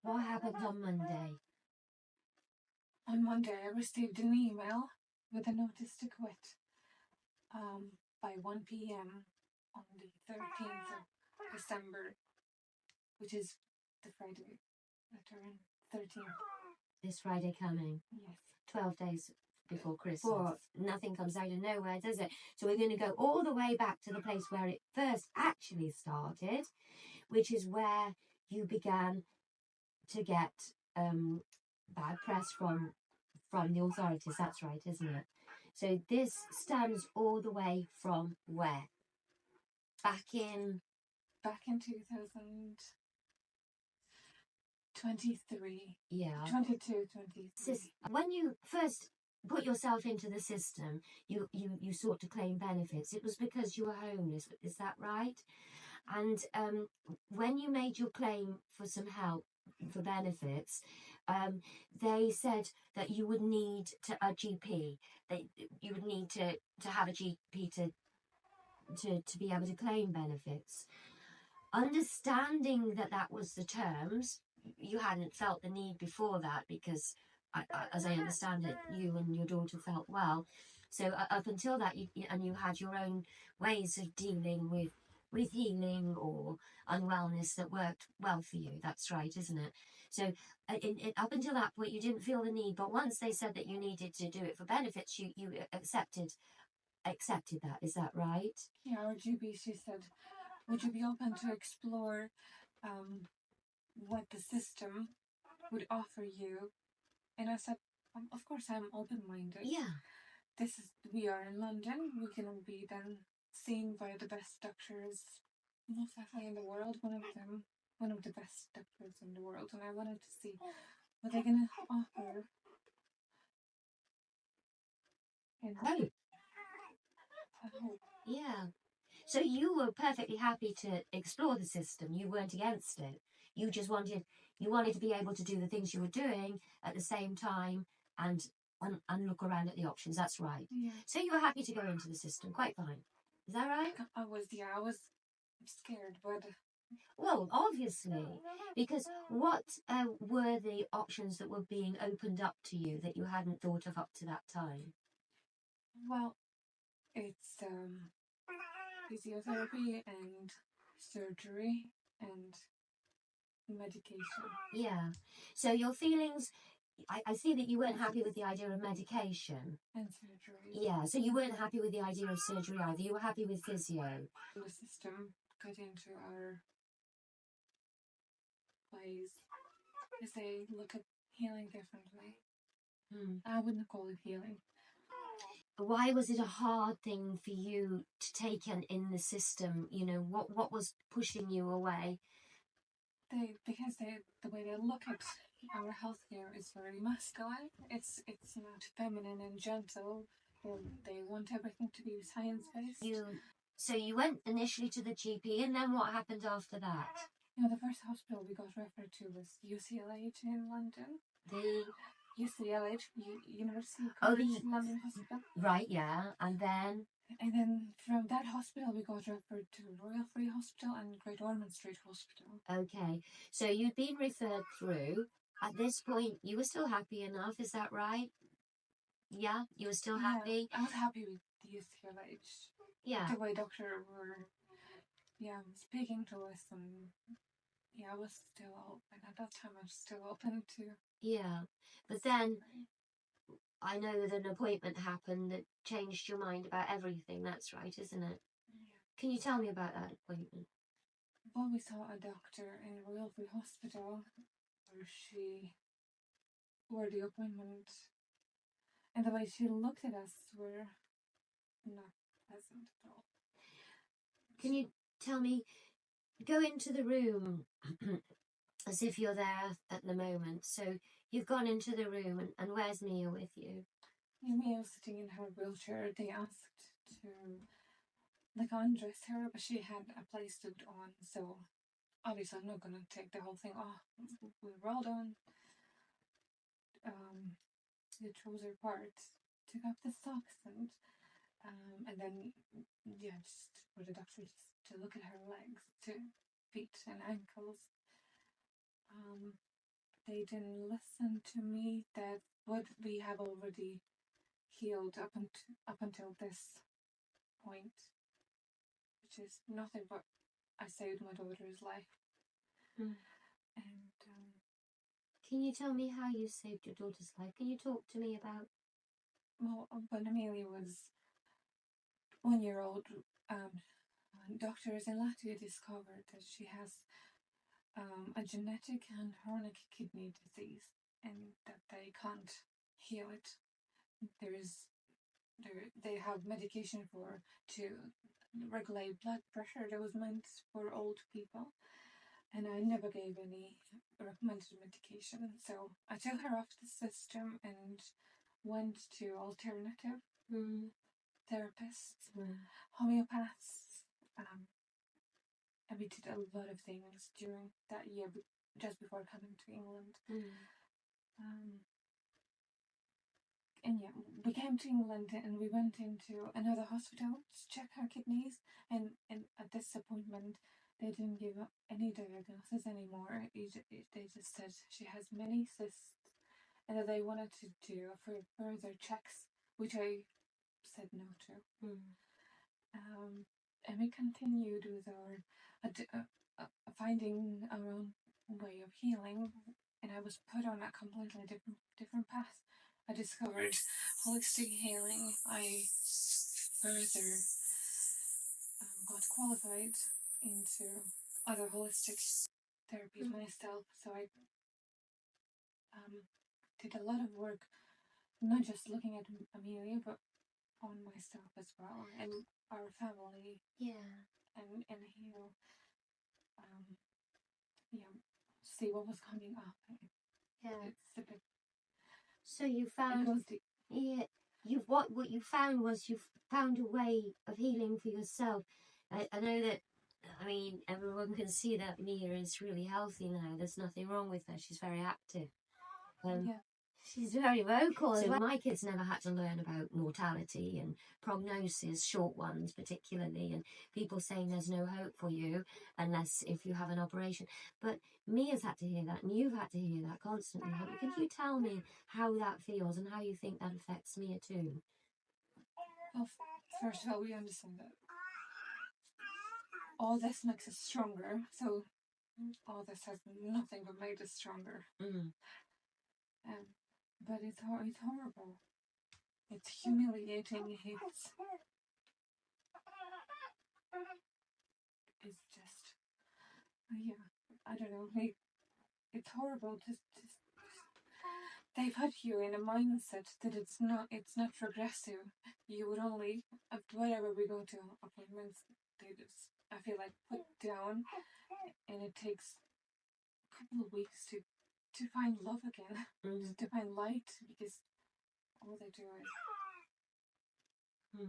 What happened on Monday? On Monday, I received an email with a notice to quit by 1 p.m. on the 13th of December, which is the Friday that turn 13th. This Friday coming? Yes. 12 days before Christmas. Nothing comes out of nowhere, does it? So we're going to go all the way back to the place where it first actually started, which is where you began to get bad press from the authorities. That's right, isn't it? So this stems all the way from where? Back in 2023. Yeah. 22, 23. When you first put yourself into the system, you sought to claim benefits. It was because you were homeless. Is that right? And when you made your claim for some help for benefits, they said that you would need a GP. You would need to have a GP to be able to claim benefits. Understanding that was the terms, you hadn't felt the need before that because, as I understand it, you and your daughter felt well. So up until that, you had your own ways of dealing with healing or unwellness that worked well for you. That's right, isn't it? So up until that point, you didn't feel the need. But once they said that you needed to do it for benefits, you accepted that. Is that right? Yeah, our GP, she said, would you be open to explore what the system would offer you? And I said, of course, I'm open-minded. Yeah. We are in London. We can be then seen by the best doctors, most likely in the world. One of the best doctors in the world. And I wanted to see what they're going to offer. And yeah. So you were perfectly happy to explore the system. You weren't against it. You just wanted to be able to do the things you were doing at the same time and look around at the options. That's right. Yeah. So you were happy to go into the system. Quite fine. Is that right? I was scared, but... Well, obviously, because what were the options that were being opened up to you that you hadn't thought of up to that time? Well, it's physiotherapy and surgery and medication. Yeah. So your feelings, I see that you weren't happy with the idea of medication. And surgery. Yeah, so you weren't happy with the idea of surgery either. You were happy with physio. The system got into our place. They look at healing differently. I wouldn't call it healing. Why was it a hard thing for you to take in the system? You know, what was pushing you away? Because the way they look at our healthcare is very masculine. It's not feminine and gentle. They want everything to be science-based. So you went initially to the GP, and then what happened after that? The first hospital we got referred to was UCLH in London. The UCLH, University College London Hospital. Right, yeah. And then from that hospital, we got referred to Royal Free Hospital and Great Ormond Street Hospital. Okay. So you'd been referred through. At this point, you were still happy enough, is that right? Yeah? You were still happy? I was happy with the UCLH. Yeah. The way doctor were speaking to us, and I was still open. At that time, I was still open to... Yeah. But then I know that an appointment happened that changed your mind about everything. That's right, isn't it? Yeah. Can you tell me about that appointment? Well, we saw a doctor in Royal Free Hospital where the appointment and the way she looked at us were not pleasant at all. Can you tell me, go into the room as if you're there at the moment. So you've gone into the room, and where's Mia with you? Mia was sitting in her wheelchair. They asked to undress her, but she had a playsuit on, so obviously I'm not going to take the whole thing off. We rolled on the trouser part, took off the socks, and then just for the doctor to look at her legs, feet and ankles. they didn't listen to me. That what we have already healed up until this point, which is nothing but I saved my daughter's life. Mm. And can you tell me how you saved your daughter's life? Can you talk to me about? well, when Amelia was 1 year old, doctors in Latvia discovered that she has a genetic and chronic kidney disease, and that they can't heal it. They have medication to regulate blood pressure that was meant for old people, and I never gave any recommended medication. So I took her off the system and went to alternative therapists, homeopaths, and we did a lot of things during that year, just before coming to England. And yeah, we came to England and we went into another hospital to check her kidneys. And at this appointment, they didn't give any diagnosis anymore. They just said she has many cysts, and that they wanted to do further checks, which I said no to. And we continued with our finding our own way of healing, and I was put on a completely different path. I discovered holistic healing. I further got qualified into other holistic therapies myself. So I did a lot of work, not just looking at Amelia, but on myself as well and our family. Yeah. And heal. See what was coming up. Yeah. It's a bit. So you found. Yeah. What you found was you found a way of healing for yourself. I know that. I mean, everyone can see that Mia is really healthy now. There's nothing wrong with her. She's very active. Yeah. She's very vocal. So my kids never had to learn about mortality and prognosis, short ones particularly, and people saying there's no hope for you unless if you have an operation. But Mia's had to hear that, and you've had to hear that constantly. Could you tell me how that feels and how you think that affects Mia too? Well, first of all, we understand that all this makes us stronger. So all this has nothing but made us stronger. But it's horrible. It's humiliating. It's just, yeah, I don't know. It's horrible. They've had you in a mindset that it's not progressive. You would only, wherever we go to appointments, they just, I feel like, put down, and it takes a couple of weeks to find love again, to find light, because all they do is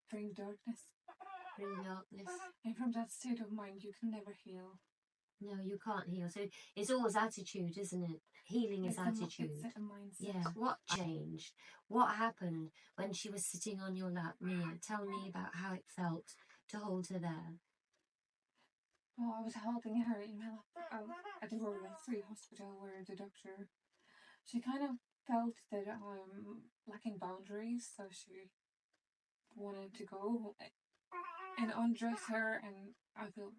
bring darkness. And from that state of mind, you can never heal. No, you can't heal. So it's always attitude, isn't it? Healing is attitude. It's a mindset. Yeah. What changed? What happened when she was sitting on your lap, Mia? Tell me about how it felt to hold her there. Well, I was holding her in my lap at the Royal Free Hospital, where the doctor, she kind of felt that I'm lacking boundaries, so she wanted to go and undress her, and I felt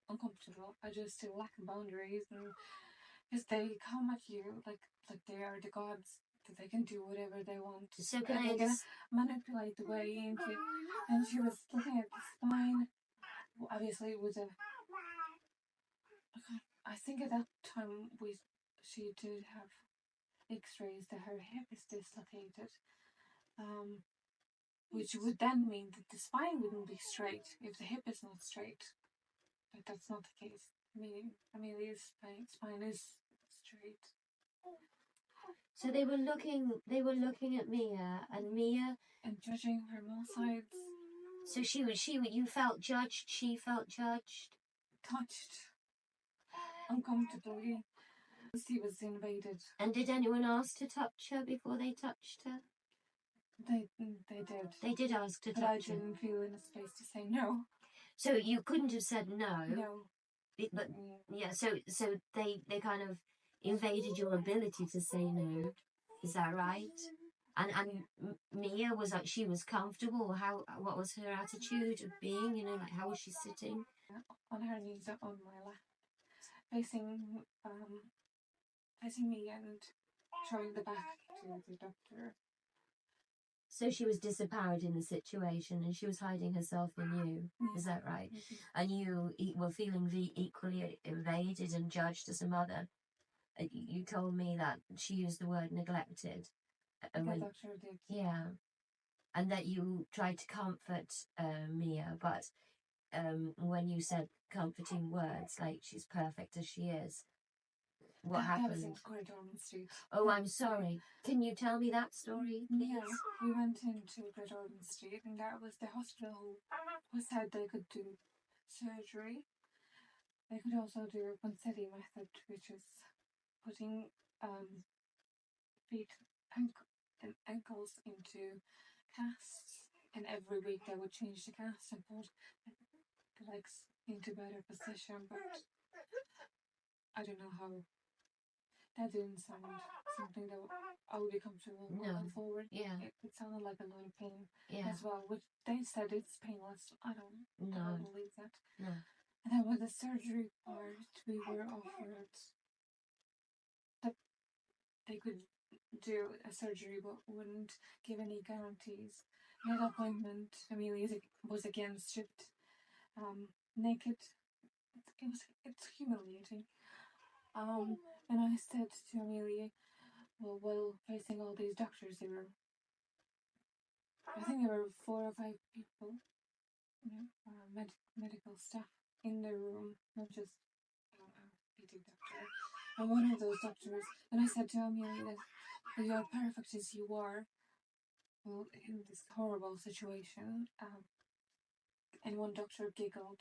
uncomfortable. I just still lack boundaries, and because they come at you like they are the gods, that they can do whatever they want. So can they can manipulate the way into. And she was looking at the spine. Obviously, it was I think at that time she did have X-rays that her hip is dislocated, which would then mean that the spine wouldn't be straight if the hip is not straight. But that's not the case. Amelia's spine is straight. So they were looking at Mia and judging her all sides. So you felt judged. She felt judged, touched, uncomfortably. She was invaded. And did anyone ask to touch her before they touched her? They did. They did ask to touch her. But I didn't feel in a space to say no. So you couldn't have said no. No. But yeah, so they kind of invaded your ability to say no. Is that right? And Mia, was like, she was comfortable? What was her attitude of being? You know, like, how was she sitting? On her knees on my lap, facing me and showing the back to the doctor. So she was disempowered in the situation, and she was hiding herself in you. Is that right? Mm-hmm. And you were feeling equally invaded and judged as a mother. You told me that she used the word neglected. The doctor did. Yeah. And that you tried to comfort Mia, but when you said comforting words like she's perfect as she is, what happened? That was in Gordon Street. Oh, I'm sorry. Can you tell me that story, please? Yeah, we went into Gordon Street, and that was the hospital who said they could do surgery. They could also do a Bonsetti method, which is putting feet and ankles into casts, and every week they would change the cast and put the legs into better position. But I don't know how. That didn't sound something that I would be comfortable going forward. Yeah. It sounded like a lot of pain Yeah. as well, which they said it's painless. I don't believe that. No. And then with the surgery part, we were offered that they could do a surgery but wouldn't give any guarantees. At that appointment, Amelia was against it. Naked. It's humiliating. And I said to Amelia, well, while facing all these doctors, I think there were 4 or 5 people, medical staff in the room, not just a PT doctor. And one of those doctors, and I said to Amelia that you're perfect as you are, well, in this horrible situation. And one doctor giggled,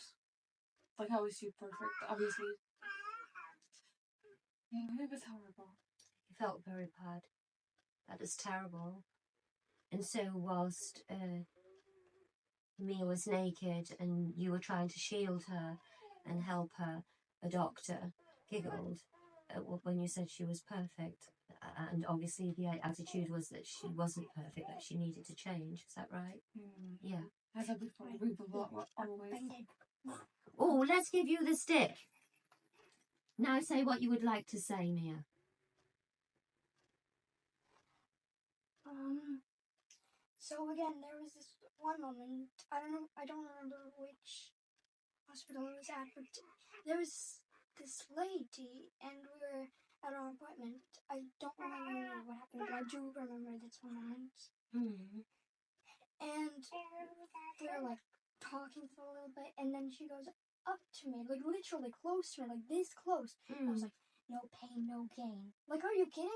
like, how is she perfect? Obviously. Yeah, it was horrible. You felt very bad. That is terrible. And so whilst Mia was naked and you were trying to shield her and help her, a doctor giggled when you said she was perfect. And obviously the attitude was that she wasn't perfect, that she needed to change. Is that right? Mm. Yeah. I said before, we always... Oh, let's give you the stick. Now say what you would like to say, Mia. So again, there was this one moment, I don't remember which hospital it was at, but there was this lady, and we were at our appointment. I don't remember what happened, but I do remember this one moment. Mm. And we were like talking for a little bit, and then she goes up to me, like literally close to me, like this close. I was like, no pain, no gain. Like, are you kidding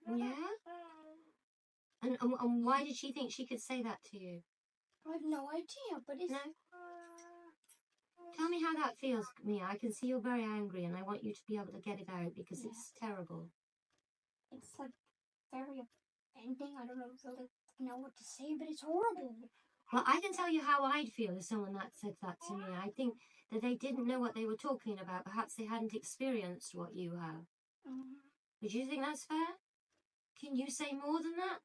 me? Yeah? And why did she think she could say that to you? I have no idea, but it's... No? Tell me how that feels, Mia. I can see you're very angry, and I want you to be able to get it out because it's terrible. It's like very offending. I don't really know what to say, but it's horrible. Well, I can tell you how I'd feel if someone that said that to me. I think that they didn't know what they were talking about. Perhaps they hadn't experienced what you have. Would you think that's fair? Can you say more than that?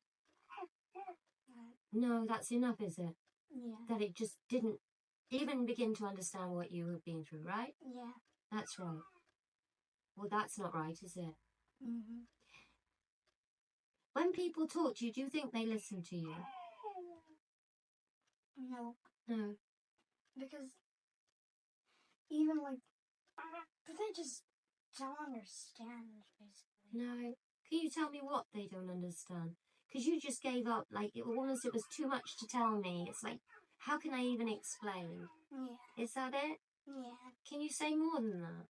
No, that's enough, is it? Yeah. That it just didn't even begin to understand what you have been through, right? Yeah. That's right. Well, that's not right, is it? Mm-hmm. When people talk to you, do you think they listen to you? No. No. Because even like, but they just don't understand, basically. No. Can you tell me what they don't understand? Because you just gave up, like, almost it was too much to tell me. It's like, how can I even explain? Yeah. Is that it? Yeah. Can you say more than that?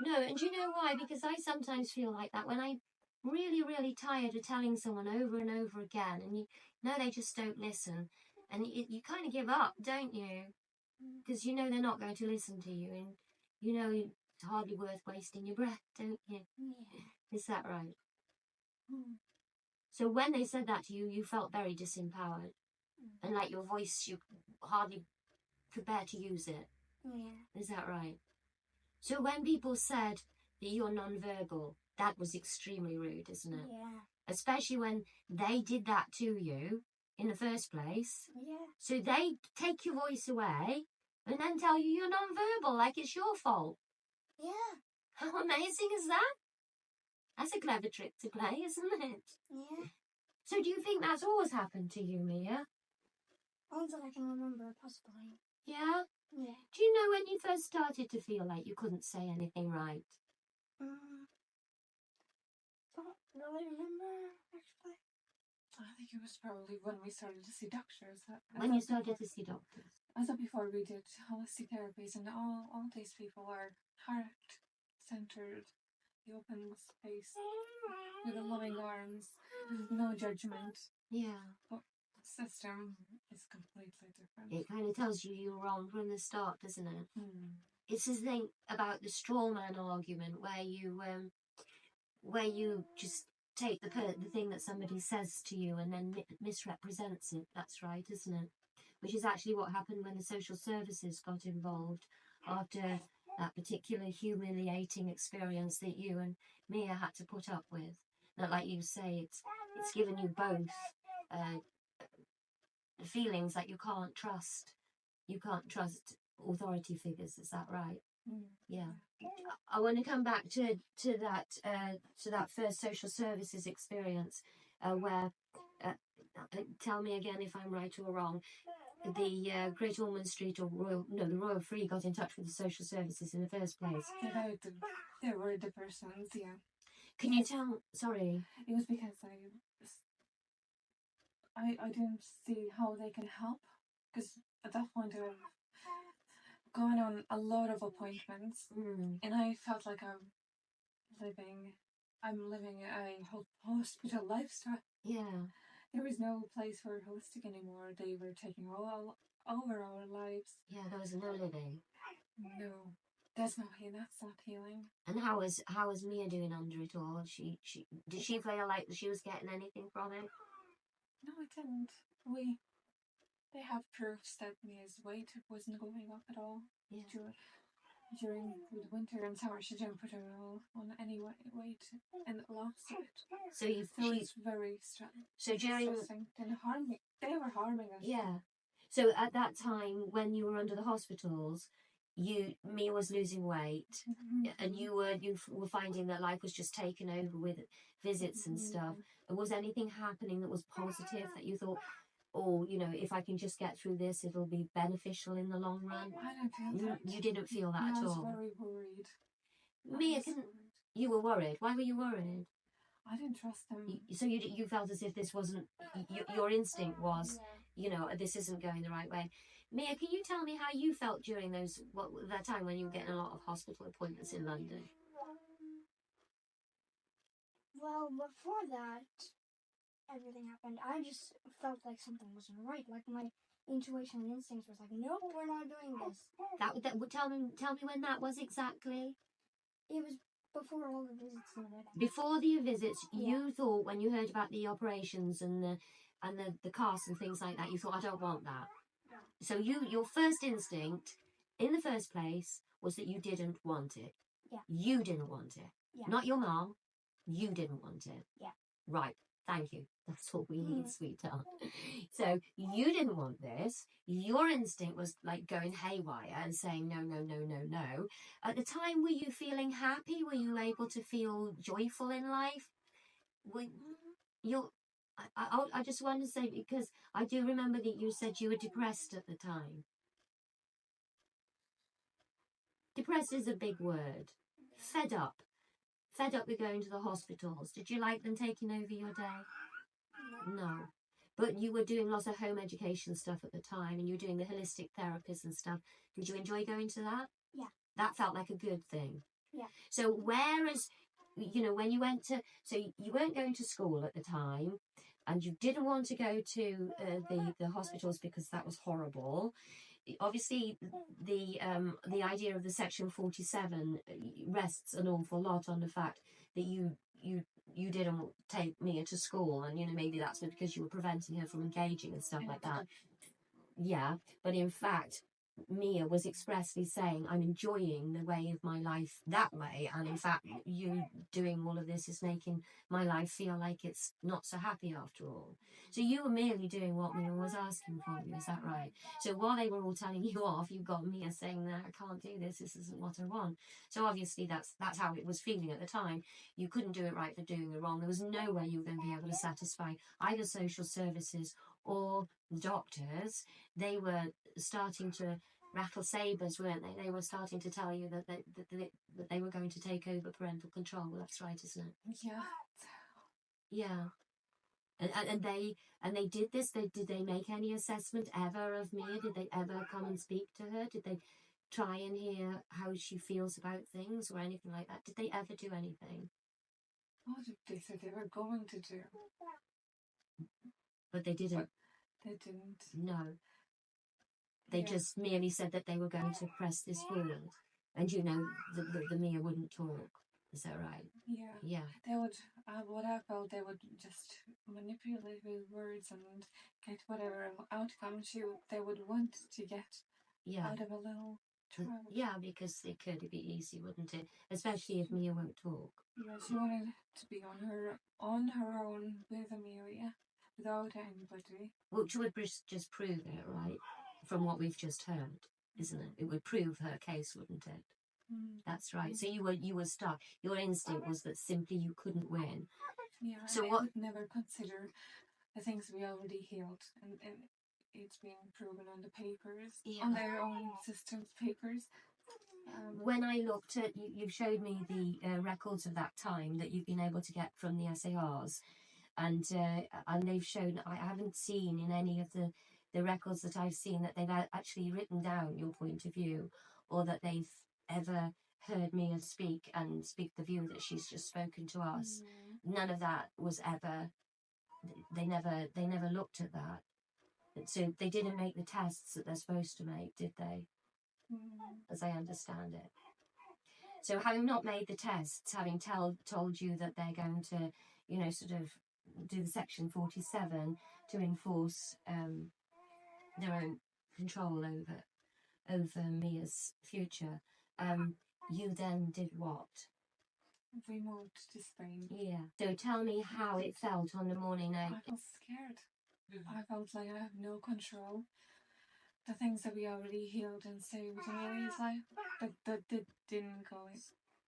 No, and do you know why? Because I sometimes feel like that when I'm really, really tired of telling someone over and over again, and you know they just don't listen, and you kind of give up, don't you? Because you know they're not going to listen to you, and you know it's hardly worth wasting your breath, don't you? Yeah. Is that right? So when they said that to you, you felt very disempowered, and like your voice, you hardly could bear to use it. Yeah. Is that right? So when people said that you're non-verbal, that was extremely rude, isn't it? Yeah. Especially when they did that to you in the first place. Yeah. So they take your voice away and then tell you you're non-verbal, like it's your fault. Yeah. How amazing is that? That's a clever trick to play, isn't it? Yeah. So do you think that's always happened to you, Mia? Ones that I can remember, possibly. Yeah? Yeah. Do you know when you first started to feel like you couldn't say anything right? Don't really remember, actually. I think it was probably when we started to see doctors. When you started to see doctors? I thought before we did holistic therapies, and all these people are heart-centered, the open space, with the loving arms, no judgment. Yeah. But the system is completely different. It kind of tells you you're wrong from the start, doesn't it? Mm. It's the thing about the straw man argument where you just take the thing that somebody says to you and then misrepresents it. That's right, isn't it? Which is actually what happened when the social services got involved after that particular humiliating experience that you and Mia had to put up with. That, like you say, it's given you both feelings that you can't trust. You can't trust authority figures. Is that right? Mm. Yeah. I want to come back to that first social services experience where tell me again if I'm right or wrong. The Great Ormond Street or the Royal Free got in touch with the social services in the first place. They were the persons, yeah. Can you tell? Sorry. It was because I didn't see how they can help, because at that point I was going on a lot of appointments, and I felt like I'm living a hospital lifestyle. Yeah. There was no place for holistic anymore. They were taking all over our lives. Yeah, there was no living. No, that's not healing. And how was Mia doing under it all? Did she feel like she was getting anything from it? No, it didn't. They have proofs that Mia's weight wasn't going up at all. Yeah. During the winter and summer, she didn't put at all on any weight and lost it. So it's very stressing. So during and they were harming us. Yeah. So at that time, when you were under the hospitals, Mia was losing weight, and you were finding that life was just taken over with visits and stuff. And was anything happening that was positive that you thought, oh, if I can just get through this, it'll be beneficial in the long run? I don't feel that. You didn't feel that at all? I was very worried. Mia, you were worried. Why were you worried? I didn't trust them. So you felt as if this wasn't, your instinct was, this isn't going the right way. Mia, can you tell me how you felt during that time when you were getting a lot of hospital appointments in London? Well, before that, everything happened, I just felt like something wasn't right. Like my intuition and instincts was like, nope, we're not doing this. Tell me when that was exactly. It was before all the visits and everything. Before the visits, Yeah. You thought when you heard about the operations and the casts and things like that, you thought, I don't want that. No. So your first instinct, in the first place, was that you didn't want it. Yeah. You didn't want it. Yeah. Not your mom. You didn't want it. Yeah. Right. Thank you. That's all we need, sweetheart. So you didn't want this. Your instinct was like going haywire and saying no, no, no, no, no. At the time, were you feeling happy? Were you able to feel joyful in life? I just want to say, because I do remember that you said you were depressed at the time. Depressed is a big word. Fed up. Fed up with going to the hospitals. Did you like them taking over your day? No. But you were doing lots of home education stuff at the time, and you were doing the holistic therapies and stuff. Did you enjoy going to that? Yeah. That felt like a good thing. Yeah. So whereas, when you went to, so you weren't going to school at the time, and you didn't want to go to the hospitals because that was horrible. Obviously, the idea of the Section 47 rests an awful lot on the fact that you didn't take Mia to school, and maybe that's because you were preventing her from engaging and stuff like that. Yeah, but in fact, Mia was expressly saying, I'm enjoying the way of my life that way, and in fact you doing all of this is making my life feel like it's not so happy after all. So you were merely doing what Mia was asking from you, is that right? So while they were all telling you off, you got Mia saying that I can't do this isn't what I want. So obviously that's how it was feeling at the time. You couldn't do it right for doing it wrong. There was no way you were going to be able to satisfy either social services or the doctors. They were starting to rattle sabers, weren't they? They were starting to tell you that they were going to take over parental control. That's right, isn't it? Yeah. Yeah. And they did this. Did they make any assessment ever of Mia? Did they ever come and speak to her? Did they try and hear how she feels about things or anything like that? Did they ever do anything? What did they say they were going to do? But they didn't. They didn't. No. They just merely said that they were going to press this forward. And the Mia wouldn't talk. Is that right? Yeah. Yeah. They would, what I felt, they would just manipulate with words and get whatever outcome they would want to get out of a little child. Yeah, because it could be easy, wouldn't it? Especially if Mia won't talk. Yeah, she wanted to be on her own with Amelia, without anybody. Which would just prove it, right? From what we've just heard, isn't it? It would prove her case, wouldn't it? That's right. So you were stuck. Your instinct was that simply you couldn't win. Yeah. So I would never consider the things we already healed, and it's been proven on the papers, on their own system's papers. When I looked at you showed me the records of that time that you've been able to get from the SARs, and they've shown. I haven't seen in any of the records that I've seen that they've actually written down your point of view, or that they've ever heard Mia speak the view that she's just spoken to us. None of that was ever. They never looked at that. So they didn't make the tests that they're supposed to make, did they? As I understand it. So having not made the tests, having told you that they're going to, sort of do the Section 47 to enforce their own control over Mia's future, you then did what? We moved to Spain. Yeah. So tell me how it felt on the morning night. I felt scared. I felt like I have no control. The things that we already healed and saved in Amelia's life, that didn't go.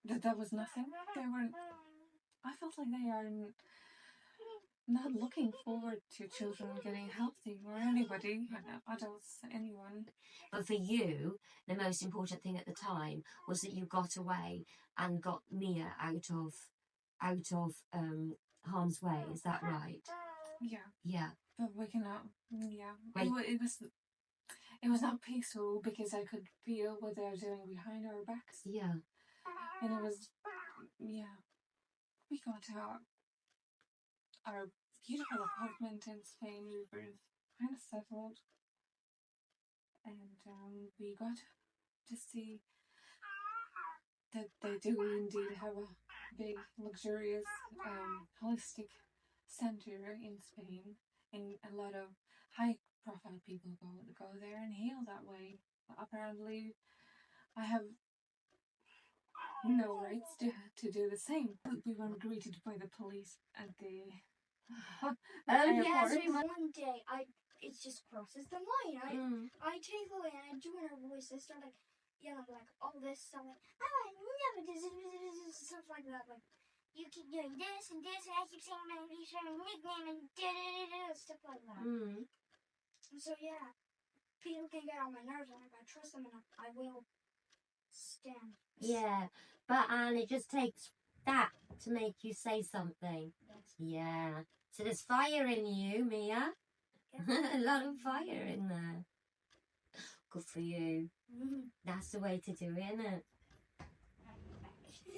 That was nothing. I felt like they are not looking forward to children getting healthy, or anybody, adults, anyone. But for you, the most important thing at the time was that you got away and got Mia out of harm's way. Is that right? Yeah. Yeah. But we cannot. Yeah. It was not peaceful because I could feel what they are doing behind our backs. Yeah. And it was, yeah. We got our beautiful apartment in Spain. We were kind of settled. And we got to see that they do indeed have a big, luxurious, holistic center in Spain. And a lot of high-profile people go there and heal that way. Apparently, I have no rights to do the same. We were greeted by the police at the airport. Yes, one day it just crosses the line. I take away and I do in her voice. I start like yelling like all this stuff, like never this stuff like that. Like you keep doing this and this, and I keep saying my nickname and stuff like that. So yeah, people can get on my nerves, and if I trust them enough, I will stand. Yeah, but Anne, it just takes that to make you say something. Yes. Yeah. So there's fire in you, Mia. Yeah. A lot of fire in there. Good for you. That's the way to do it, isn't it?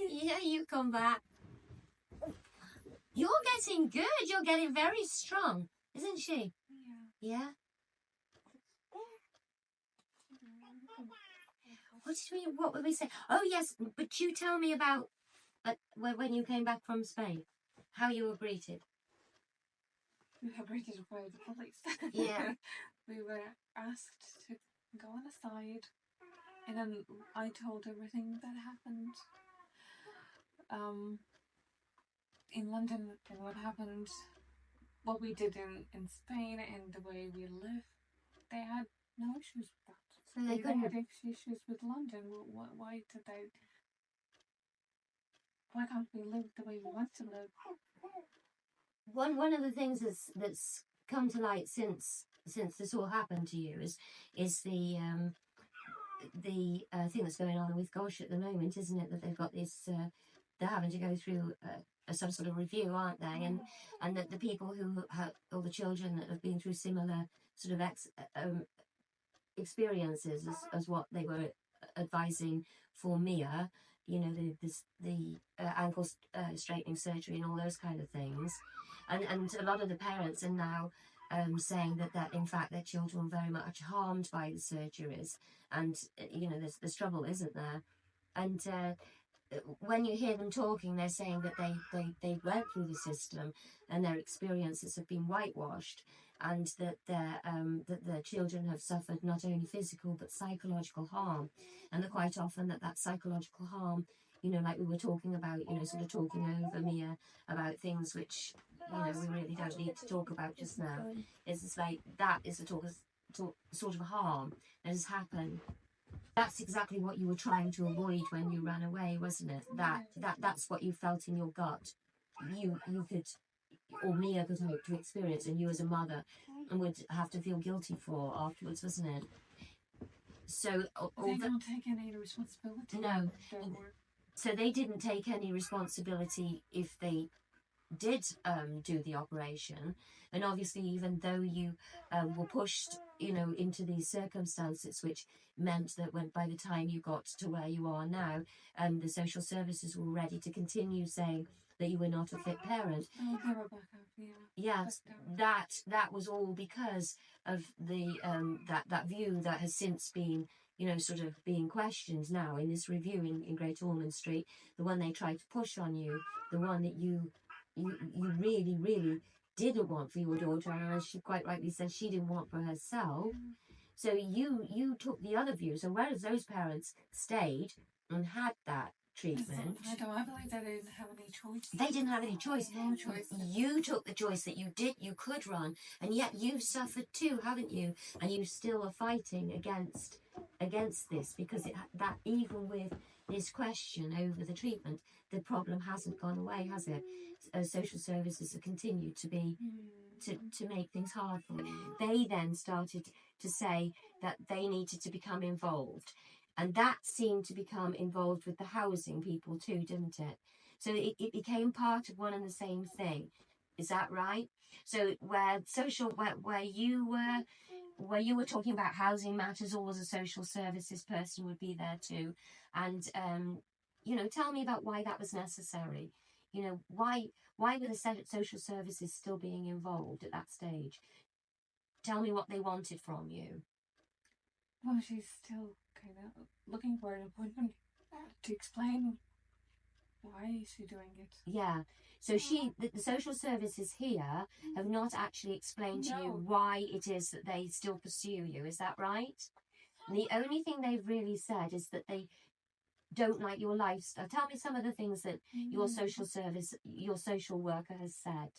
Yeah, you come back. You're getting good. You're getting very strong, isn't she? Yeah. Yeah? What were we saying? Oh, yes, but you tell me about when you came back from Spain, how you were greeted. We were greeted by the police. Yeah. We were asked to going aside. And then I told everything that happened in London and what we did in Spain and the way we live. They had no issues with that. So they had issues with London. Why did they? Why can't we live the way we want to live? One of the things that's come to light since this all happened to you is the thing that's going on with Gosh at the moment, isn't it? That they've got this, they're having to go through some sort of review, aren't they? And that the people who have, or the children that have been through similar sort of experiences as what they were advising for Mia, you know, the ankle straightening surgery and all those kind of things, and a lot of the parents are now saying that in fact their children were very much harmed by the surgeries, and you know there's trouble, isn't there? And when you hear them talking, they're saying that they went through the system and their experiences have been whitewashed, and that their children have suffered not only physical but psychological harm, and that quite often that psychological harm, you know, like we were talking about, you know, sort of talking over Mia about things which, you know, we really don't need to talk about just now. It's like that is a sort of harm that has happened. That's exactly what you were trying to avoid when you ran away, wasn't it? That's what you felt in your gut. You could, or Mia could hope to experience, and you as a mother would have to feel guilty for afterwards, wasn't it? So they don't take any responsibility. No. So they didn't take any responsibility if they did do the operation, and obviously even though you were pushed, you know, into these circumstances, which meant that when by the time you got to where you are now, the social services were ready to continue saying that you were not a fit parent. Oh, they were back up, yeah. Yes, that was all because of the that view that has since been, you know, sort of being questioned now in this review in Great Ormond Street, the one they tried to push on you, the one that you really, really didn't want for your daughter, and as she quite rightly says, she didn't want for herself. So you took the other view. So whereas those parents stayed and had that treatment, I believe they didn't have any choice. They didn't have any choice. No choice. You took the choice that you could run, and yet you've suffered too, haven't you? And you still are fighting against this, because that even with this question over the treatment, the problem hasn't gone away, has it? Social services have continued to be to make things hard for them. They then started to say that they needed to become involved, and that seemed to become involved with the housing people too, didn't it? So it became part of one and the same thing. Is that right? So where you were talking about housing matters, always a social services person would be there too. And you know, tell me about why that was necessary. You know, why were the social services still being involved at that stage? Tell me what they wanted from you. Well, she's still kind of looking for an appointment to explain why is she doing it. Yeah. So the social services here have not actually explained to you why it is that they still pursue you. Is that right? And the only thing they've really said is that they don't like your lifestyle. Tell me some of the things that your social worker has said.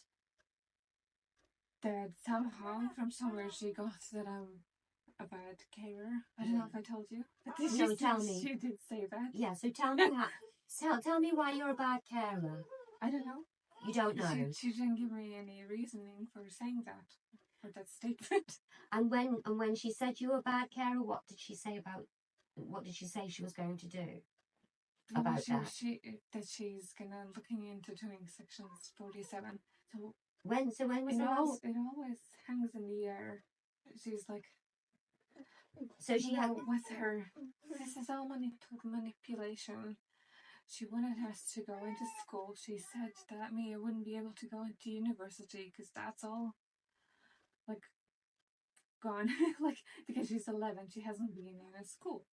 That somehow from somewhere she got that I'm a bad carer. I don't know if I told you. No, tell me. She did say that. Yeah, so tell me tell me why you're a bad carer. I don't know. You don't know? She didn't give me any reasoning for saying that, for that statement. And when she said you were a bad carer, what did she say she was going to do about that? That she's gonna looking into doing sections 47. So when was it always hangs in the air. She's like, so she had with her. This is all manipulation. She wanted us to go into school. She said that Mia wouldn't be able to go into university because that's all, like, gone, like, because she's 11, she hasn't been in a school.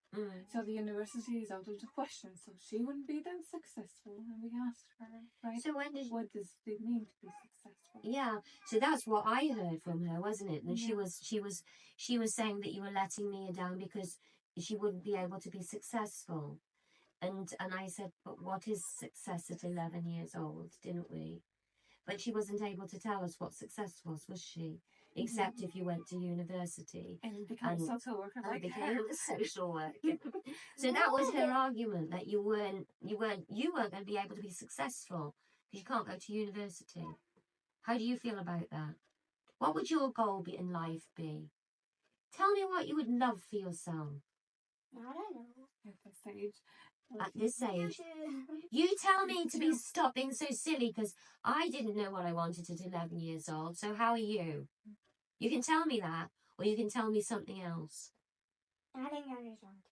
So the university is out of the question, so she wouldn't be that successful. And we asked her, right, So when did what does it mean to be successful? Yeah, so that's what I heard from her, wasn't it? And Yeah. she was saying that you were letting Mia down because she wouldn't be able to be successful. And I said, but what is success at 11 years old, didn't we? But she wasn't able to tell us what success was she? Except if you went to university And become a social worker, and like became a social worker. So that was her argument, that you weren't going to be able to be successful because you can't go to university. How do you feel about that? What would your goal be in life be? Tell me what you would love for yourself. I don't know. at this age. At this age. You tell me to be stop being so silly, because I didn't know what I wanted at 11 years old. So how are you? You can tell me that, or you can tell me something else. I didn't understand.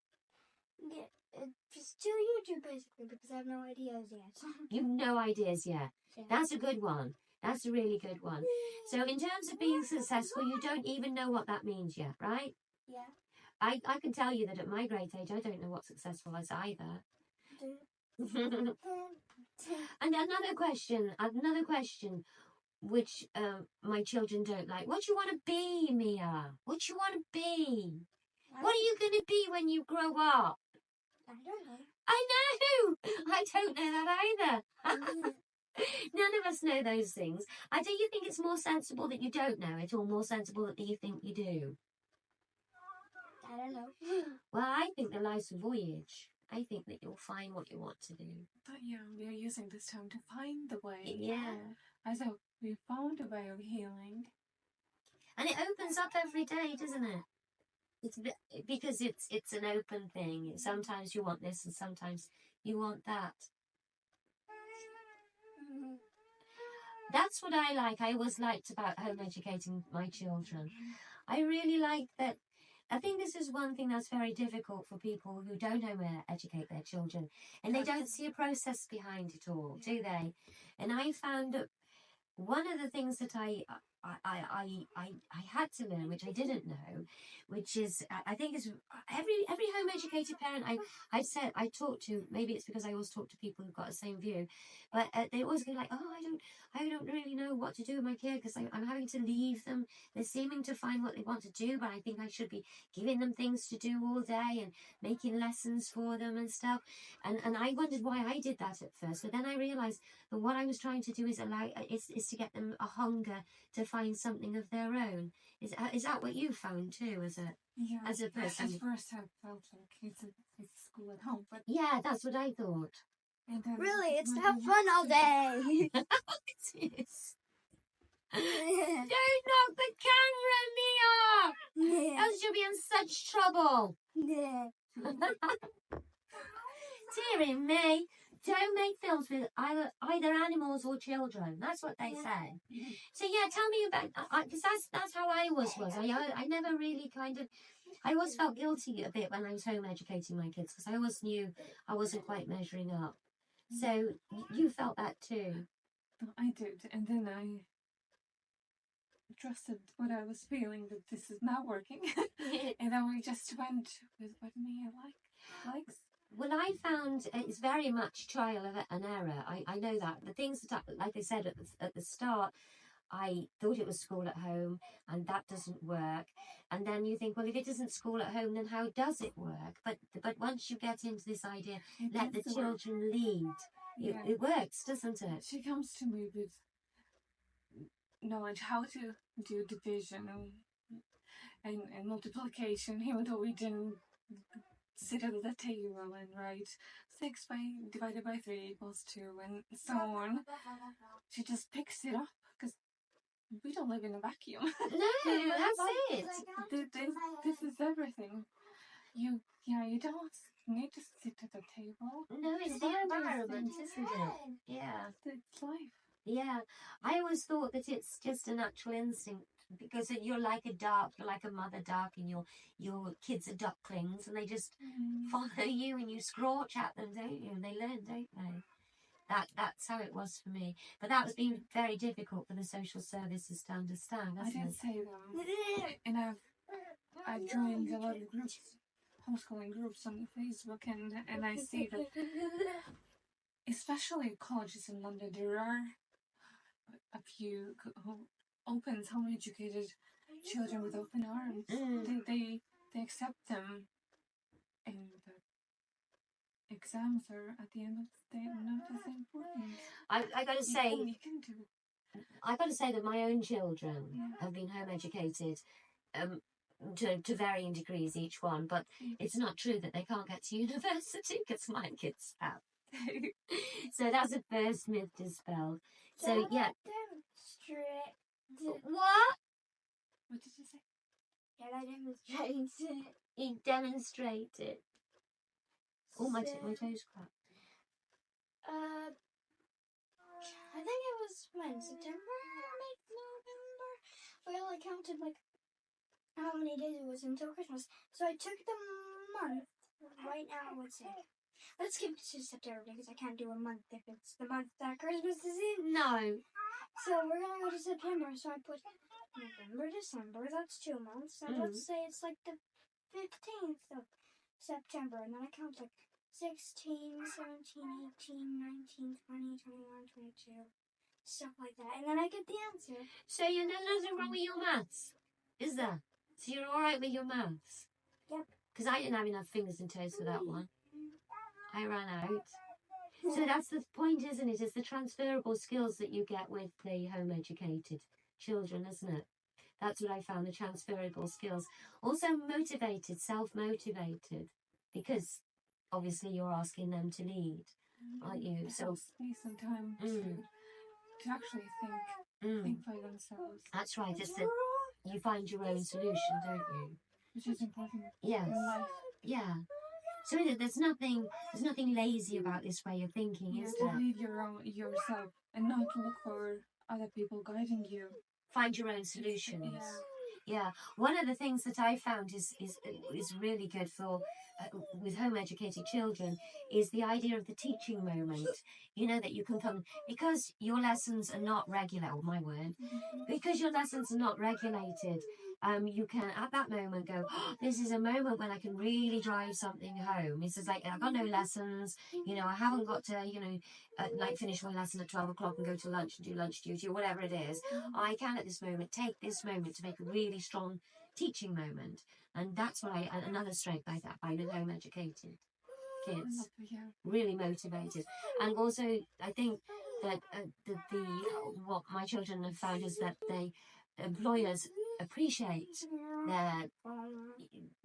Yeah, just do YouTube basically, because I have no ideas yet. You've no ideas yet. Yeah. That's a good one. That's a really good one. So in terms of being successful, you don't even know what that means yet, right? Yeah. I can tell you that at my great age, I don't know what successful is either. And another question, which my children don't like. What do you want to be, Mia? What do you want to be? What are you going to be when you grow up? I don't know. I know! I don't know that either. None of us know those things. Do you think it's more sensible that you don't know it, or more sensible that you think you do? I don't know. Well, I think that life's a voyage. I think that you'll find what you want to do. But yeah, we are using this time to find the way. Yeah. As though we found a way of healing. And it opens up every day, doesn't it? It's because it's an open thing. Sometimes you want this and sometimes you want that. That's what I like. I always liked about home educating my children. I really like that. I think this is one thing that's very difficult for people who don't home educate their children, and they don't see a process behind it all, do they? And I found that one of the things that I had to learn, which I didn't know, which is I think is every home educated parent I talk to, maybe it's because I always talk to people who've got the same view, but they always go like, oh, I don't really know what to do with my kid because I'm having to leave them. They're seeming to find what they want to do, but I think I should be giving them things to do all day and making lessons for them and stuff. And I wondered why I did that at first, but then I realised that what I was trying to do is to get them a hunger to find something of their own. Is that what you found too, as a person? At first I felt like it's school at home, but yeah, that's what I thought. Really, it's to have fun all day. It is. Don't knock the camera, Mia! Else you'll be in such trouble. Dearie me. Don't make films with either animals or children. That's what they say. So yeah, tell me about, because that's how I was. I never really I always felt guilty a bit when I was home educating my kids, because I always knew I wasn't quite measuring up. So you felt that too. I did, and then I trusted what I was feeling, that this is not working. And then we just went with what Mia likes. Well, I found it's very much trial and error. I know that. The things that, like I said at the start, I thought it was school at home, and that doesn't work. And then you think, well, if it isn't school at home, then how does it work? But once you get into this idea, let the children lead, it works, doesn't it? She comes to me with knowledge how to do division and multiplication, even though we didn't sit at the table and write 6 divided by 3 equals 2 and so on. She just picks it up, because we don't live in a vacuum. No, that's it. This is everything. You don't need to sit at the table. No, it's the environment, isn't it? Yeah. It's life. Yeah. I always thought that it's just a natural instinct, because you're like a mother duck, and your kids are ducklings, and they just follow you, and you scratch at them, don't you? And they learn, don't they? That's how it was for me. But that was been very difficult for the social services to understand, hasn't I didn't say them. And I've joined a lot of groups, homeschooling groups on Facebook, and I see that, especially colleges in London, there are a few who opens home educated children with open arms. They accept them, and the exams are at the end of the day not as important. I got to say, you can do. I got to say that my own children have been home educated. To varying degrees each one, but it's not true that they can't get to university, because my kids have. So that's the first myth dispelled. So yeah. What? What did you say? Yeah, I demonstrated. He demonstrated. Oh, my toes cracked. I think it was when September, November. We only counted like how many days it was until Christmas. So I took the month. Right now, let's skip to September because I can't do a month if it's the month that Christmas is in. No. So we're gonna go to September. So I put November, December. That's 2 months. And let's say it's like the 15th of September, and then I count like 16, 17, 18, 19, 20, 21, 22. Stuff like that, and then I get the answer. So there's nothing wrong with your maths, is there? So you're all right with your maths? Yep. Because I didn't have enough fingers and toes for that one. I ran out. So that's the point, isn't it? It's the transferable skills that you get with the home educated children, isn't it? That's what I found, the transferable skills. Also motivated, self-motivated, because obviously you're asking them to lead, aren't you? So space and time to actually think by themselves. That's right. It's that you find your own solution, don't you? Which is important. Yes. In life. Yeah. So there's nothing lazy about this way of thinking, is there? To lead yourself and not look for other people guiding you. Find your own solutions. Yeah. One of the things that I found is really good for with home educated children is the idea of the teaching moment. You know, that you can come because your lessons are not regular. Oh my word! Because your lessons are not regulated. You can at that moment go, oh, this is a moment when I can really drive something home. It's just like, I've got no lessons, I haven't got to, like finish my lesson at 12 o'clock and go to lunch and do lunch duty or whatever it is. I can at this moment take this moment to make a really strong teaching moment. And that's what another strength like that by the home educated kids, really motivated. And also I think that what my children have found is that employers appreciate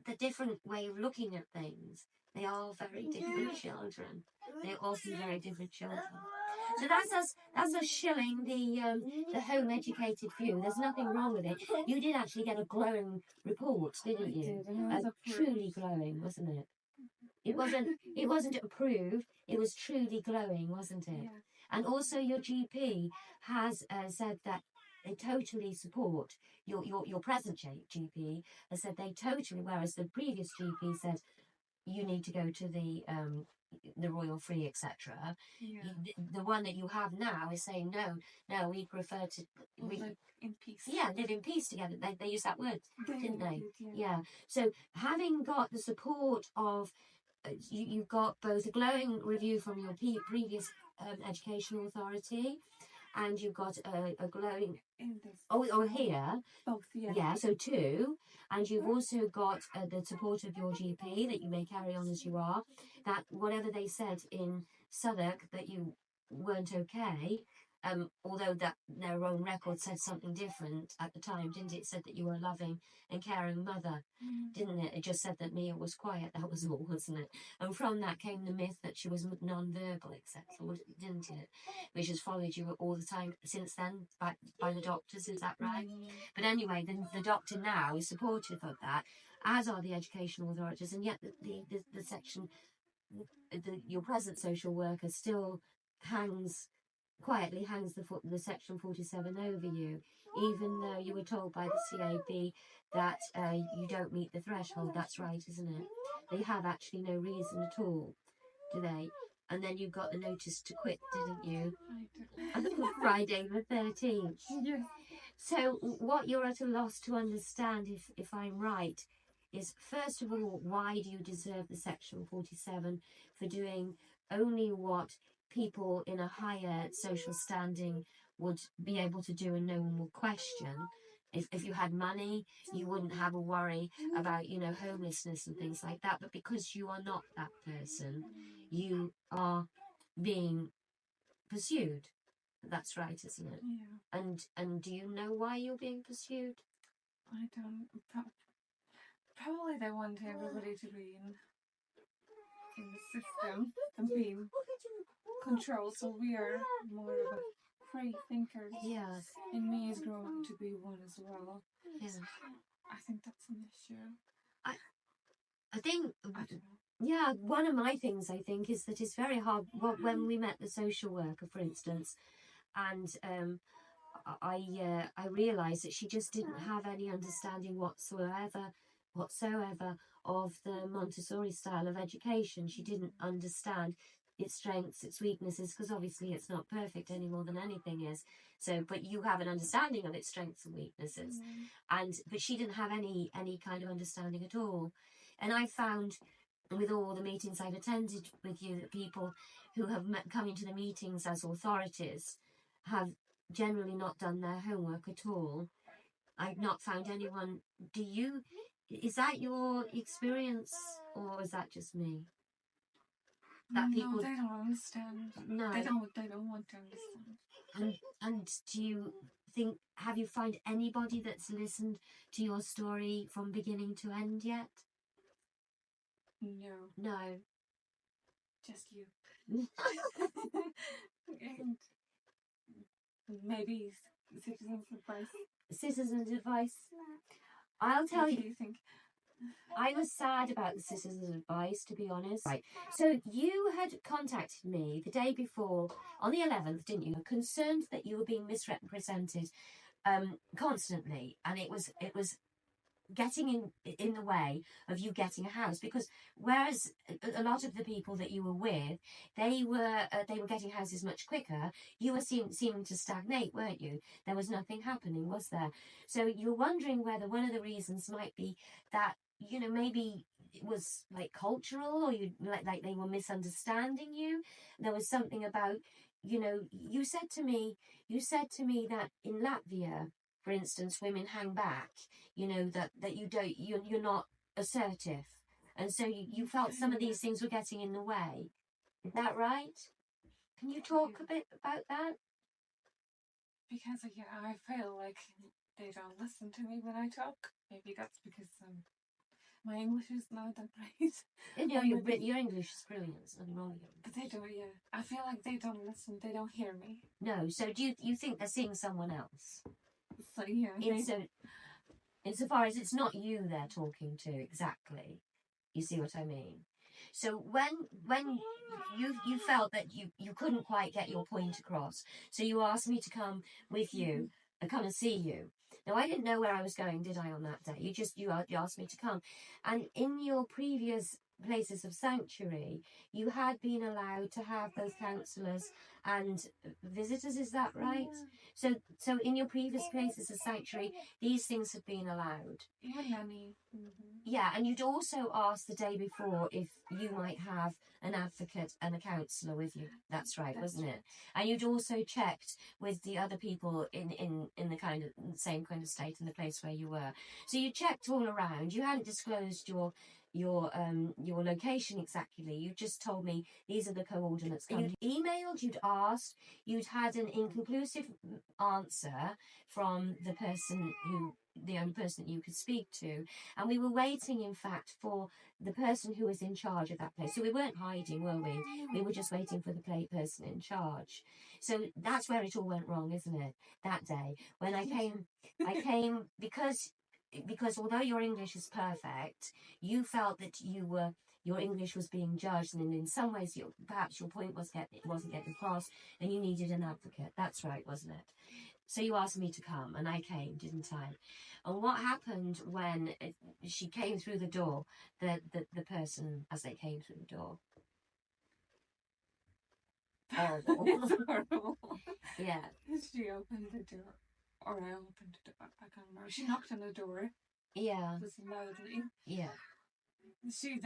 the different way of looking at things. They are very different children. They're also very different children. So that's us shilling the home educated view. There's nothing wrong with it. You did actually get a glowing report, didn't you? Truly glowing, wasn't it? It wasn't approved. It was truly glowing, wasn't it? Yeah. And also your GP has said that they totally support your present GP has said they totally, whereas the previous GP said you need to go to the Royal Free, etc. Yeah. The one that you have now is saying no, we prefer to live in peace. Yeah, live in peace together. They used that word, didn't they? Yeah. So having got the support of you've got both a glowing review from your previous educational authority, and you've got a glowing here. Both, yeah. Yeah, so 2. And you've also got the support of your GP that you may carry on as you are. That whatever they said in Southwark that you weren't okay, although that their own record said something different at the time, didn't it? It said that you were a loving and caring mother, didn't it? It just said that Mia was quiet, that was all, wasn't it? And from that came the myth that she was non-verbal, etc., didn't it? Which has followed you all the time since then by the doctors, is that right? But anyway, the doctor now is supportive of that, as are the educational authorities, and yet the section, your present social worker still quietly hangs the section 47 over you, even though you were told by the CAB that you don't meet the threshold. That's right, isn't it? They have actually no reason at all, do they? And then you got the notice to quit, didn't you? I did. Friday the 13th. Yes. So what you're at a loss to understand, if I'm right, is, first of all, why do you deserve the Section 47 for doing only what people in a higher social standing would be able to do and no one would question? If you had money, you wouldn't have a worry about, homelessness and things like that. But because you are not that person, you are being pursued. That's right, isn't it? Yeah. And do you know why you're being pursued? I don't. Probably they want everybody to be in the system and be controlled. So we are more of a free thinkers. Yes. And me is growing to be one as well. Yes. I think that's an issue. I think, I don't know. yeah, one of my things, I think, is that it's very hard. Well, when we met the social worker, for instance, and I realised that she just didn't have any understanding whatsoever of the Montessori style of education. She didn't understand its strengths, its weaknesses, because obviously it's not perfect any more than anything is. So, but you have an understanding of its strengths and weaknesses, but she didn't have any kind of understanding at all. And I found, with all the meetings I've attended with you, that people who have come into the meetings as authorities have generally not done their homework at all. I've not found anyone. Is that your experience, or is that just me? That people, no, they don't understand. No, they don't want to understand. And do you think, have you found anybody that's listened to your story from beginning to end yet? No. Just you. And maybe citizens' advice. Citizens' advice. I'll tell What you. do you think? I was sad about the citizens' advice, to be honest. Right. So you had contacted me the day before, on the 11th, didn't you? Concerned that you were being misrepresented constantly, and it was getting in the way of you getting a house, because whereas a lot of the people that you were with, they were getting houses much quicker, you were seeming to stagnate, weren't you? There was nothing happening, was there? So you're wondering whether one of the reasons might be that, maybe it was like cultural, or you like they were misunderstanding you. There was something about, you said to me that in Latvia, for instance, women hang back, that you're not assertive. And so you felt some of these things were getting in the way. Is that right? Can you talk a bit about that? Because I feel like they don't listen to me when I talk. Maybe that's because my English is not that great. Your English is brilliant. There's nothing wrong with you. But they don't, I feel like they don't listen. They don't hear me. No. So do you think they're seeing someone else? So yeah. Insofar as it's not you they're talking to exactly. You see what I mean? So when you felt that you couldn't quite get your point across, so you asked me to come with you and come and see you. Now, I didn't know where I was going, did I, on that day? You asked me to come. And in your previous places of sanctuary, you had been allowed to have those counsellors and visitors, is that right? So in your previous places of sanctuary, these things had been allowed. Even nanny. Yeah, and you'd also asked the day before if you might have an advocate and a counsellor with you. That's right, wasn't it? And you'd also checked with the other people in the kind of same kind of state in the place where you were. So you checked all around. You hadn't disclosed your location exactly. You just told me these are the coordinates. You'd emailed, you'd asked, you'd had an inconclusive answer from the only person that you could speak to, and we were waiting, in fact, for the person who was in charge of that place. So we weren't hiding, were we? We were just waiting for the person in charge. So that's where it all went wrong, isn't it? That day when I came because although your English is perfect, you felt that your English was being judged, and in some ways perhaps your point wasn't getting across, and you needed an advocate. That's right, wasn't it? So you asked me to come, and I came, didn't I? And what happened when she came through the door, the person, as they came through the door? Horrible. Horrible. Yeah. She opened the door. Or I opened the door. I can't remember. She knocked on the door. Yeah. just loudly. Yeah. She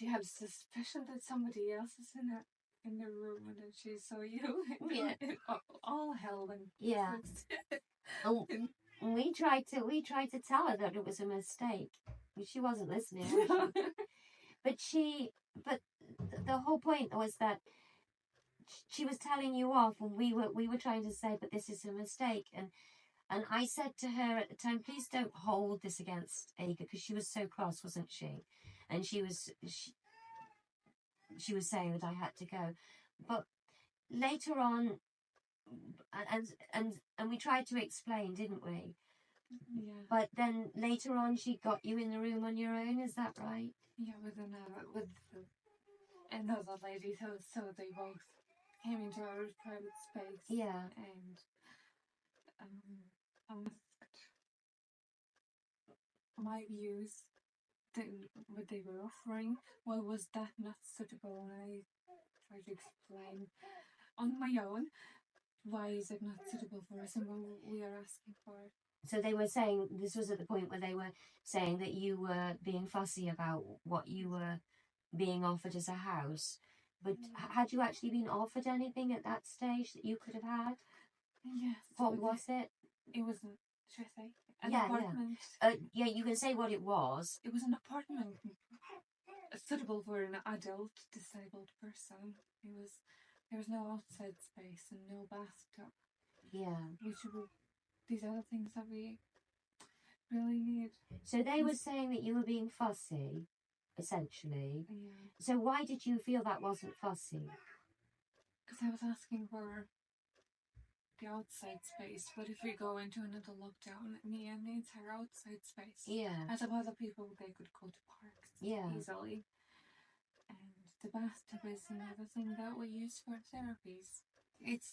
had a suspicion that somebody else is in the room, and then she saw you. Yeah. All hell and Yeah. Oh, we tried to tell her that it was a mistake. She wasn't listening, was she? But the whole point was that she was telling you off, and we were trying to say, but this is a mistake. And I said to her at the time, please don't hold this against Aga, because she was so cross, wasn't she? And she was saying that I had to go. But later on, and we tried to explain, didn't we? Yeah. But then later on, she got you in the room on your own. Is that right? Yeah, with another lady. So they both came into our private space. Yeah. And asked my views. What they were offering. Why was that not suitable? And I tried to explain on my own. Why is it not suitable for us, and what we are asking for? So they were saying, this was at the point where they were saying that you were being fussy about what you were being offered as a house. But had you actually been offered anything at that stage that you could have had? Yes. What was it? It was, should I say, an apartment. Yeah, you can say what it was. It was an apartment suitable for an adult disabled person. There was no outside space and no bathtub. Yeah. These are the things that we really need. So they were saying that you were being fussy, essentially. Yeah. So why did you feel that wasn't fussy? Because I was asking for the outside space, but if we go into another lockdown, Mia needs her outside space. Yeah. As of other people, they could go to parks easily. And the bathtub is another thing that we use for therapies. It's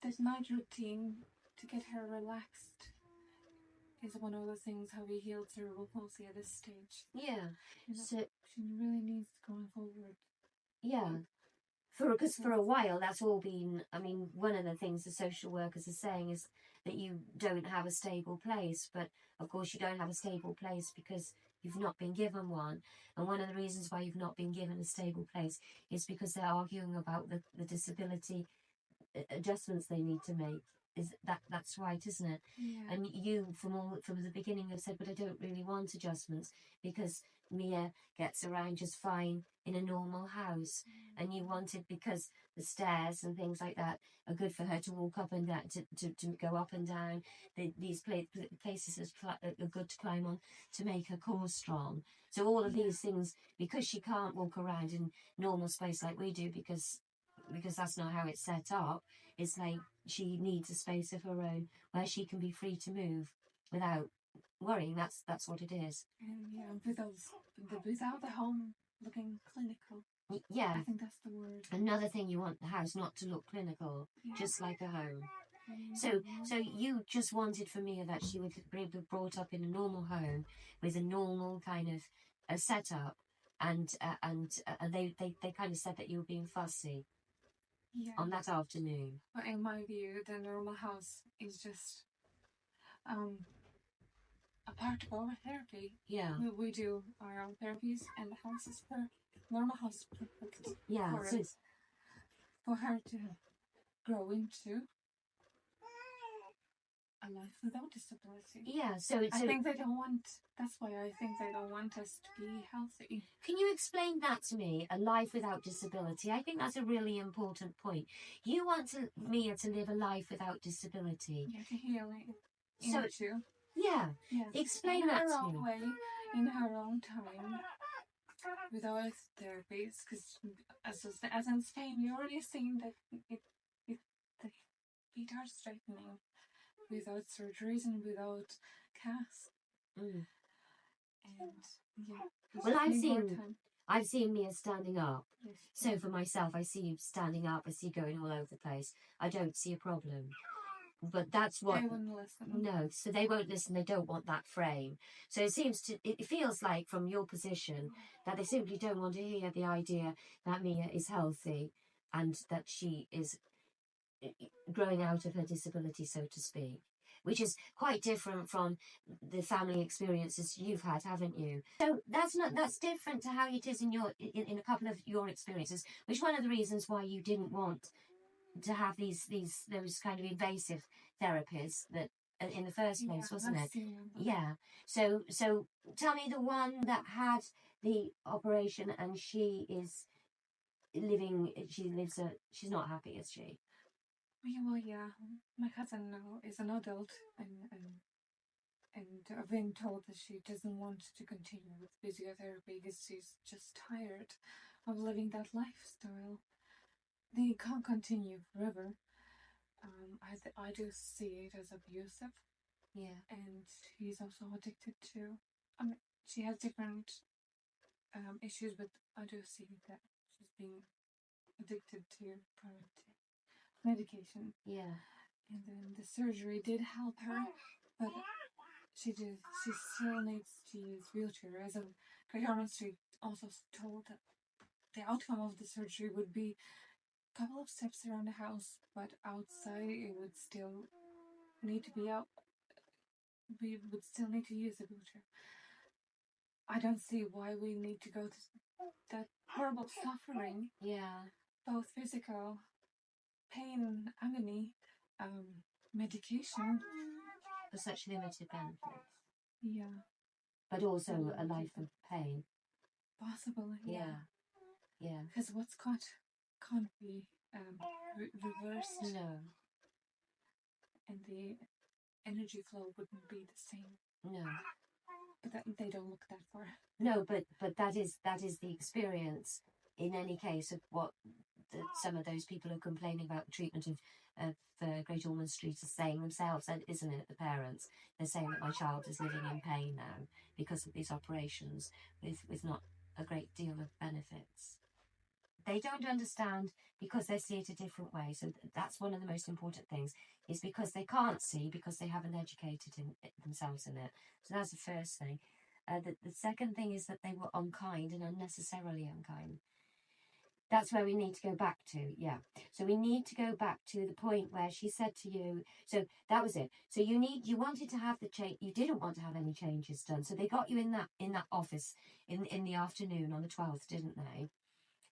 the night routine to get her relaxed is one of the things how we heal cerebral palsy at this stage. Yeah. So she really needs going forward. Yeah. Because for a while that's all been, I mean, one of the things the social workers are saying is that you don't have a stable place, but of course you don't have a stable place because you've not been given one. And one of the reasons why you've not been given a stable place is because they're arguing about the disability adjustments they need to make. That's right, isn't it? Yeah. And you from the beginning have said, but I don't really want adjustments because Mia gets around just fine in a normal house. And you wanted, because the stairs and things like that are good for her to walk up and down, to go up and down. These places are good to climb on to make her core strong. So all of these things, because she can't walk around in normal space like we do, because that's not how it's set up. It's like she needs a space of her own where she can be free to move without worrying. That's what it is. And without the home looking clinical. Yeah. I think that's the word. Another thing, you want the house not to look clinical, just like a home. So you just wanted for Mia that she would be brought up in a normal home with a normal kind of a setup, and they kind of said that you were being fussy. Yeah. On that afternoon. But in my view, the normal house is just a part of our therapy. Yeah. We do our own therapies, and the house is normal house is perfect. Yeah. For her to grow into a life without disability. Yeah. So I think they don't want. That's why I think they don't want us to be healthy. Can you explain that to me? A life without disability. I think that's a really important point. You want Mia to live a life without disability. Yeah, to heal it. So yeah. Yes. Explain that to me. Way, in her own time, with our therapies, because as in Spain, we already seen that the feet are straightening without surgeries and without casts. Mm. And well, I've seen Mia standing up. Yes. So for myself, I see you standing up. I see you going all over the place. I don't see a problem. But that's what they wouldn't listen. No, so they won't listen. They don't want that frame. So it feels like from your position that they simply don't want to hear the idea that Mia is healthy and that she is growing out of her disability, so to speak. which is quite different from the family experiences you've had, haven't you? So that's different to how it is in a couple of your experiences, which is one of the reasons why you didn't want to have those kind of invasive therapies that in the first place, wasn't it? Yeah. So tell me the one that had the operation and she is she's not happy, is she? Well, yeah. My cousin now is an adult, and I've been told that she doesn't want to continue with physiotherapy because she's just tired of living that lifestyle. They can't continue forever. I do see it as abusive. Yeah. And she's also addicted to. I mean, she has different issues, but I do see that she's being addicted to medication. Yeah. And then the surgery did help her, but she still needs to use wheelchair. As a Greyhound Street also told that the outcome of the surgery would be a couple of steps around the house, but outside it would still need to be out. We would still need to use the wheelchair. I don't see why we need to go through that horrible suffering. Yeah. Both physical pain, agony, medication. For such limited benefits. Yeah. But also a life of pain. Possible, yeah. Yeah. Because what's can't be reversed. No. And the energy flow wouldn't be the same. No. But they don't look that far. No, but that is the experience in any case of what some of those people who are complaining about the treatment of Great Ormond Street are saying themselves, isn't it? The parents, they're saying that my child is living in pain now because of these operations with not a great deal of benefits. They don't understand because they see it a different way. So that's one of the most important things, is because they can't see, because they haven't educated themselves in it. So that's the first thing. The second thing is that they were unkind and unnecessarily unkind. That's where we need to go back to, yeah. So we need to go back to the point where she said to you, so that was it. So you wanted to have the change, you didn't want to have any changes done. So they got you in that office in the afternoon on the 12th, didn't they?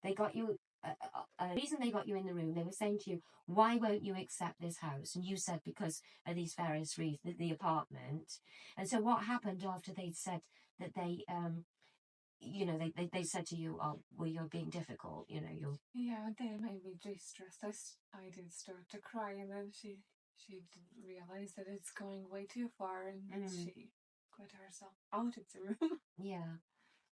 They got you, a reason they got you in the room, they were saying to you, why won't you accept this house? And you said, because of these various reasons, the apartment. And so what happened after they'd said that they said to you, oh, well, you're being difficult, you're... Yeah, they made me distressed. I did start to cry, and then she realized that it's going way too far, and she got herself out of the room. Yeah.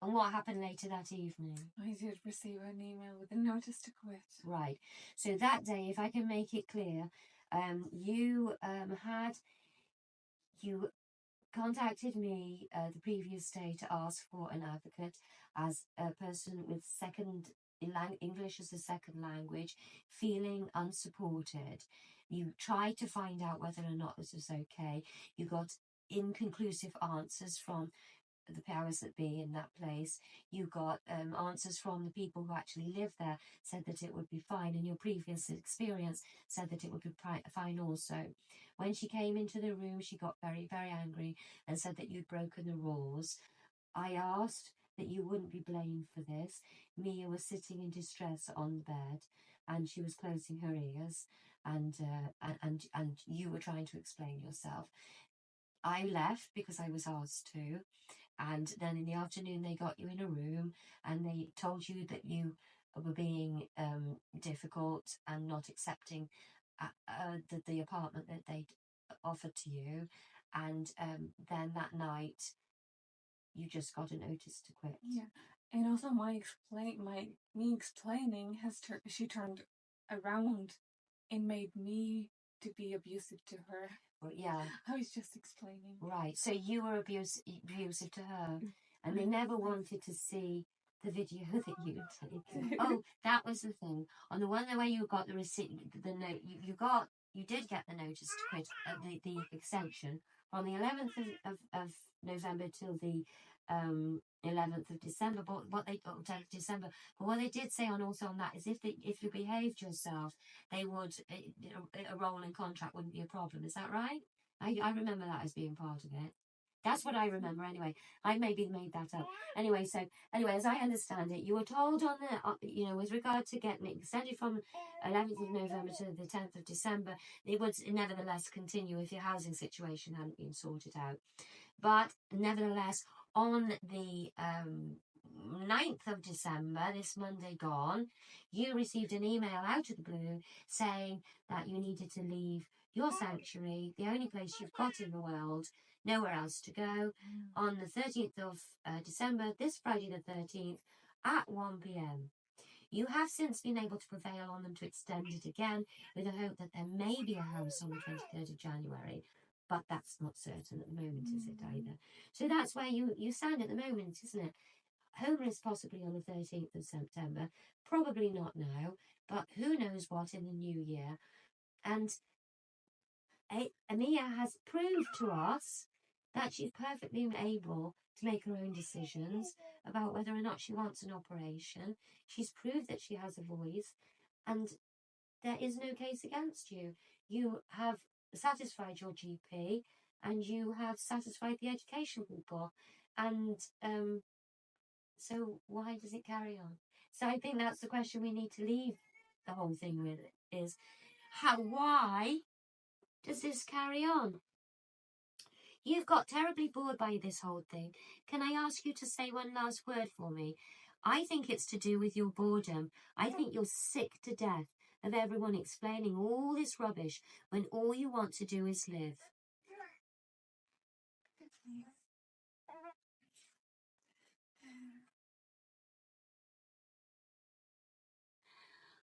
And what happened later that evening? I did receive an email with a notice to quit. Right. So that day, if I can make it clear, you contacted me the previous day to ask for an advocate as a person with English as a second language, feeling unsupported. You tried to find out whether or not this was okay. You got inconclusive answers from the powers that be in that place. You got answers from the people who actually live there, said that it would be fine, and your previous experience said that it would be fine also. When she came into the room, she got very, very angry and said that you'd broken the rules. I asked that you wouldn't be blamed for this. Mia was sitting in distress on the bed, and she was closing her ears, and you were trying to explain yourself. I left because I was asked to. And then in the afternoon, they got you in a room and they told you that you were being difficult and not accepting the apartment that they'd offered to you. And then that night, you just got a notice to quit. Yeah, and also me explaining she turned around and made me to be abusive to her. Well, yeah. I was just explaining. Right. So you were abusive to her, and they never wanted to see the video that you'd taken. Oh, that was the thing. On the one where you got the receipt, the note, you did get the notice to quit, the extension from the 11th of November till the 11th of December. But what they did say also on that is if you behaved yourself, they would a rolling contract wouldn't be a problem. Is that right? I remember that as being part of it. That's what I remember anyway. I maybe made that up. Anyway, as I understand it, you were told on the, with regard to getting it extended from 11th of November to the 10th of December, it would nevertheless continue if your housing situation hadn't been sorted out. But nevertheless, on the 9th of December, this Monday gone, you received an email out of the blue saying that you needed to leave your sanctuary, the only place you've got in the world, nowhere else to go, on the 13th of December, this Friday the 13th, at 1 p.m. You have since been able to prevail on them to extend it again with the hope that there may be a house on the 23rd of January, but that's not certain at the moment, is it either? So that's where you stand at the moment, isn't it? Homeless possibly on the 13th of September, probably not now, but who knows what in the new year. And Amia has proved to us that she's perfectly able to make her own decisions about whether or not she wants an operation. She's proved that she has a voice, and there is no case against you. You have satisfied your GP, and you have satisfied the education people, and so why does it carry on? So I think that's the question we need to leave the whole thing with, is why does this carry on? You've got terribly bored by this whole thing. Can I ask you to say one last word for me? I think it's to do with your boredom. I think you're sick to death of everyone explaining all this rubbish when all you want to do is live.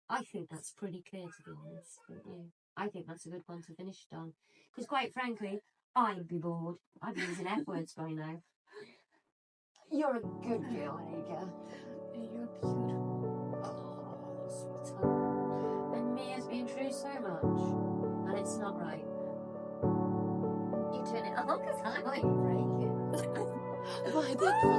I think that's pretty clear, to be honest, don't you? I think that's a good one to finish it on. Because quite frankly, I'd be bored. I'd be using F words by now. You're a good girl, Hagar. You're beautiful. Oh, sweetheart. And Mia's been through so much. And it's not right. You turn it on because I might break it. Why did